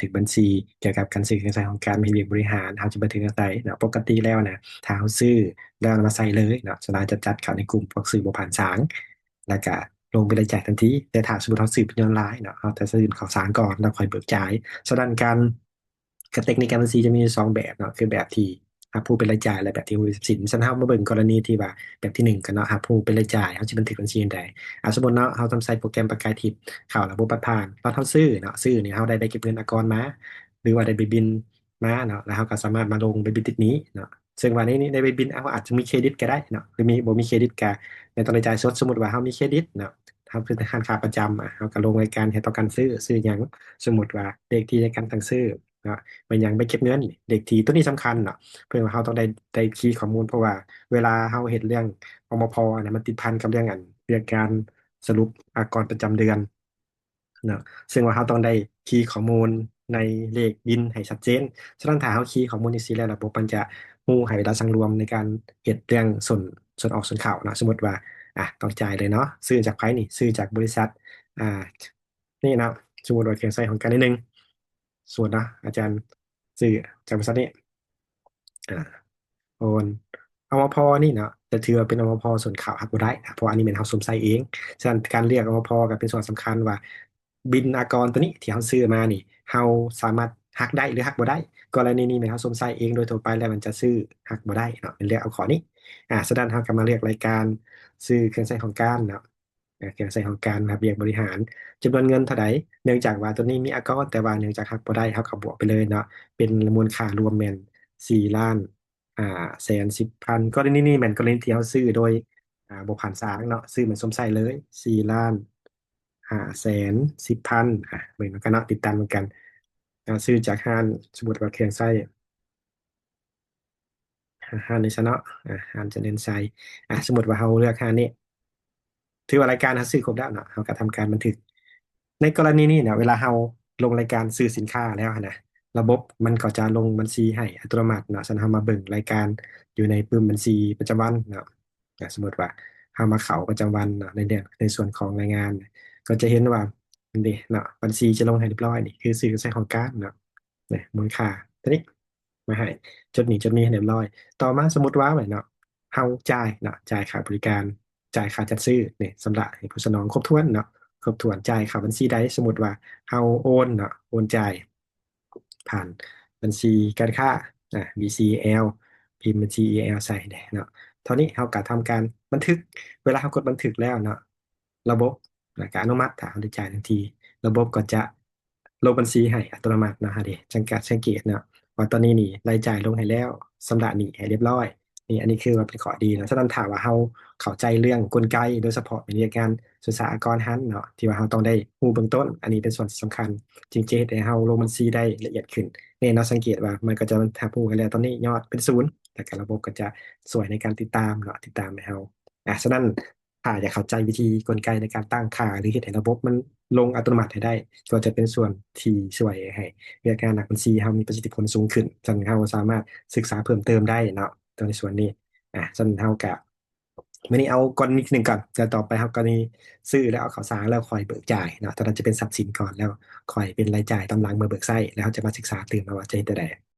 ถึงบัญชีเกี่ยวกับการซื้อการใช้ของการบริบริหารเขาจะบันทึกใส่เนาะปกติแล้วนะถ้าเขาซื้อแล้วเอามาใส่เลยเนาะสลากจะจัดเข้าในกลุ่มพวกซื้อบ่ผ่านสางแล้วก็ลงไปเลยจ่ายทันทีแต่ถ้าสมมติเขาซื้อเป็นออนไลน์เนาะเขาจะซื้อข่าวสารก่อนแล้วค่อยเบิกจ่ายฉะนั้นการกระเทคนิคการบัญชีจะมีสองแบบเนาะคือแบบที่ผู้เป็นรายจ่ายและแบบที่ผู้สินฉันเอามาเบิ่งกรณีที่ว่าแบบที่หนึ่งกันเนาะผู้เป็นรายจ่ายเขาจะบันทึกบัญชีใดสมมติเนาะเขาทำใส่โปรแกรมประกายทิพย์เข้าระบบผ่านตอนเขาซื้อเนาะซื้อเนี่ยเขาได้ไปเก็บเงินอากรมา หรือว่าได้ไปบินมาเนาะแล้วเขาก็สามารถมาลงไปบินติดนี้เนาะซึ่งวันนี้ในไปบินเขาอาจจะมีเครดิตก็ได้เนาะหรือมีบ่มีเครดิตก็ในตอนจ่ายสดสมมติว่าเขามีเครดิตเนาะเขาเป็นธนาคารค้าประจำเขาก็ลงรายการให้ต่อการซื้ออย่างสมมติว่าเลขที่ในการตั้งซื้อเนาะมันยังไม่เก็บเงินเลขที่ตัวนี้สำคัญเนาะเพื่อว่าเขาต้องได้คีย์ข้อมูลเพราะว่าเวลาเขาเห็นเรื่องอมพเนี่ยมันติดพันกับเรื่องเรื่องการสรุปอากรประจำเดือน เนาะซึ่งว่าเขาต้องได้คีย์ข้อมูลในเลขบินให้ชัดเจนฉะนั้นถ้าเขาคีย์ข้อมูลในซีแล้วระบบมันจะรู้ให้เวลาสั่งรวมในการเฮ็ดเรื่องส่วนออกส่วนเข้าเนาะสมมติว่าต้องจ่ายเลยเนาะซื้อจากไผนี่ซื้อจากบริษัทอ่านี่เนาะสมมติว่าเครื่องใช้ของการนิดนึงส่วนเนาะอาจารย์ซื้อจากบริษัทนี้อ่า โอนอมพนี่เนาะจะถือว่าเป็นอมพส่วนข่าวหักบ่ได้นะเพราะอันนี้เป็นเขาสวมใส่เองฉะนั้นการเรียกอมพก็เป็นส่วนสำคัญว่าบินอากรตัวนี้ที่เขาซื้อมานี่เขาสามารถหักได้หรือหักบ่ได้กรณีนี้เป็นเขาสวมใส่เองโดยทั่วไปแล้วมันจะซื้อหักบ่ได้เนาะเป็นเรียกเอาขอนี้ฉะนั้นเขาก็มาเรียกรายการซื้อเครื่องใช้ของการเนาะเครื่องใช้ของการมาเรียกบริหารจำนวนเงินเท่าใดเนื่องจากว่าตัวนี้มีอากรแต่ว่าเนื่องจากหักบ่ได้เขาก็บวกไปเลยเนาะเป็นมูลค่ารวมแม่น4,000,000 อ่า110,000กรณีนี้แม่นกรณีที่เขาซื้อโดยบ่ผ่านศาลเนาะซื้อเหมือนสมใส่เลย4,510,000เหมือนกันเนาะติดตามเหมือนกันซื้อจากห้างสมมุติว่าเครื่องใช้ห้างนี้ซะเนาะห้างเจริญไซสมมุติว่าเขาเลือกห้างนี้ ถือว่ารายการเขาซื้อครบแล้วเนาะเขาก็ทำการบันทึกในกรณีนี้เนี่ยเวลาเราลงรายการซื้อสินค้าแล้วนะระบบมันก็จะลงบัญชีให้อัตโนมัติเนาะฉันเรามาเบิ่งรายการอยู่ในปุ่มบัญชีประจำวันเนาะสมมติว่าเรามาเข้าประจำวันเนาะในเนี่ยในส่วนของรายงานก็จะเห็นว่านี่เนาะบัญชีจะลงให้เรียบร้อยนี่คือซื้อใช้ของกลารเนาะเนี่ยมูลค่าตัวนี้มาให้จดหนี้ให้เรียบร้อยต่อมาสมมติว่าเหมือนเนาะ เฮาจ่ายเนาะจ่ายค่าบริการจ่ายค่าจัดซื้อเนี่ยสำหรับให้ผู้สนองครบถ้วนเนาะครบถ้วนจ่ายค่าบัญชีใดสมมติว่าเฮาโอนเนาะโอนจ่ายผ่านบัญชีการค้าBCL พิมพ์บัญชี EL ใส่เนี่ยเนาะเท่านี้เฮาก็ทำการบันทึกเวลาเฮากดบันทึกแล้วเนาะระบบแล้วก็อนุมัติถ้าเฮาได้จ่ายทันทีระบบก็จะลงบัญชีให้อัตโนมัตินะฮะเดะสังเกตเนาะว่าตอนนี้นี่รายจ่ายลงให้แล้วสำหรับหนี้ให้เรียบร้อย นี่อันนี้คือว่าเป็นข้อดีนะฉะนั้นถามว่าเราเข้าใจเรื่องกลไกโดยเฉพาะในการศึกษาอากรฮันเนาะที่ว่าเราต้องได้รู้เบื้องต้นอันนี้เป็นส่วนสำคัญจริงๆแต่เราลงมันซีได้ละเอียดขึ้นเนี่ยเราสังเกตว่ามันก็จะถ้าพูดกันแล้วตอนนี้ยอดเป็นศูนย์แต่การระบบก็จะสวยในการติดตามเนาะติดตามให้เราฉะนั้นถ้าอยากเข้าใจวิธีกลไกในการตั้งค่าหรือเหตุให้ระบบมันลงอัตโนมัติให้ได้ก็จะเป็นส่วนที่ช่วยให้เรื่องการหนักบัญชีเรามีประสิทธิผลสูงขึ้นจนเราสามารถศึกษาเพิ่มเติมได้เนาะ ตรงในส่วนนี้จนเท่ากับวันนี้เอากรณีหนึ่งก่อนจะต่อไปครับกรณีซื้อแล้วเอาข่าวสารแล้วคอยเบิกจ่ายเนาะตอนนั้นจะเป็นทรัพย์สินก่อนแล้วคอยเป็นรายจ่ายตำหลังเมื่อเบิกไส้แล้วจะมาศึกษาตื่นมาว่าจะเฮ็ดได้